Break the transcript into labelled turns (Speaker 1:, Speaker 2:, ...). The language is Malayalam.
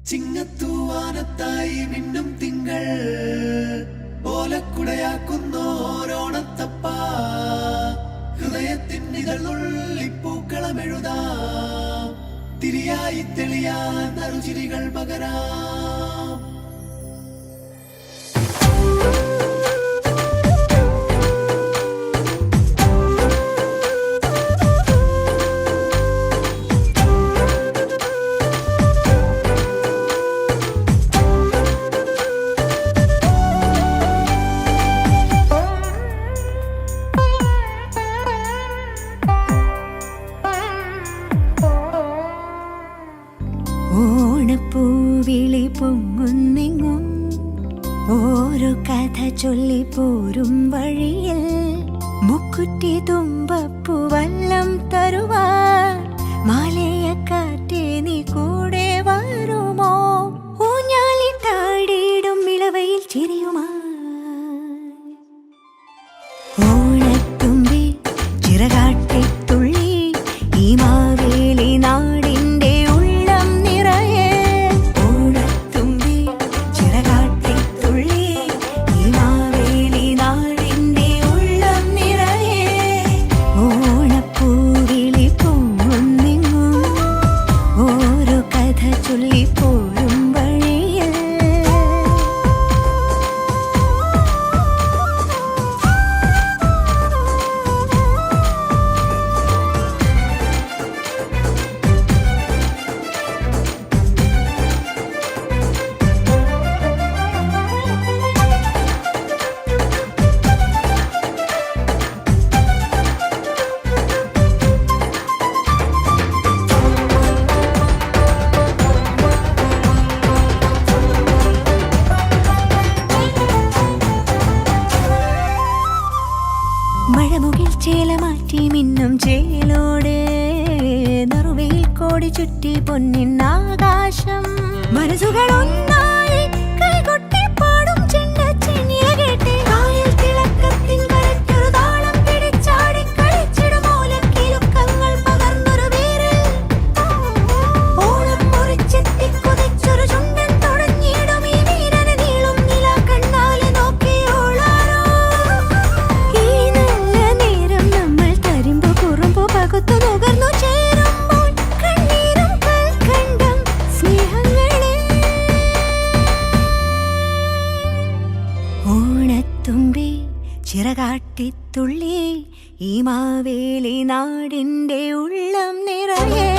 Speaker 1: ചിങ്ങത്തൂവാനത്തായി മിന്നും തിങ്കൾ ഓലക്കുടയാക്കുന്നോരോണത്തപ്പ ഹൃദയത്തിന്നിതളുള്ളിപ്പൂക്കളമെഴുതാം തിരിയായി തെളിയാൻ നറുചിരികൾ പകരാം.
Speaker 2: ഓണപ്പൂവിളി പൊങ്ങുന്നെങ്ങും ഓരോ കഥ ചൊല്ലിപ്പോരും വഴിയിൽ മുക്കുറ്റി തുമ്പപ്പൂവല്ലം തരുവാൻ മാലയക്കാറ്റേ നീ കൂടെ വരുമോ? ഊഞ്ഞാലിട്ടാടിയിടും ഇളവയിൽ ചിരിയുമാ ഓണത്തുമ്പി ചിറകാട്ടിത്തുള്ളി ഈ മാവേലി നാടിൻ്റെ മഴമുകിൽ ചേല മാറ്റി മിന്നും ചേലോടെ നറുവയിൽ കോടി ചുറ്റി പൊന്നിന്നാകാശം മനസ്സുകൾ ഒന്നായി കൈകൊട്ടി പാടും ചെണ്ടച്ചെന്നില കേട്ട് കായൽ തിളക്കത്തിൻ കരയ്ക്കൊരു താളം പിടിച്ചാടി കളിച്ചിടും ഓലക്കിലുക്കങ്ങൾ പകർന്നൊരു വീരൽ ഓണം മുറിച്ചെത്തി കുതിച്ചൊരു ചുണ്ടൻ തുടങ്ങിയിടും ഈ വീരനെ നീളും നില കണ്ണാലെ നോക്കിയോളാരോ. ുകർന്നു ചേരുമ്പോൾ കണ്ണീരും കൽക്കണ്ടം സ്നേഹങ്ങളെ ഓണത്തുമ്പി ചിറകാട്ടിത്തുള്ളി ഈ മാവേലി നാടിൻ്റെ ഉള്ളം നിറയെ.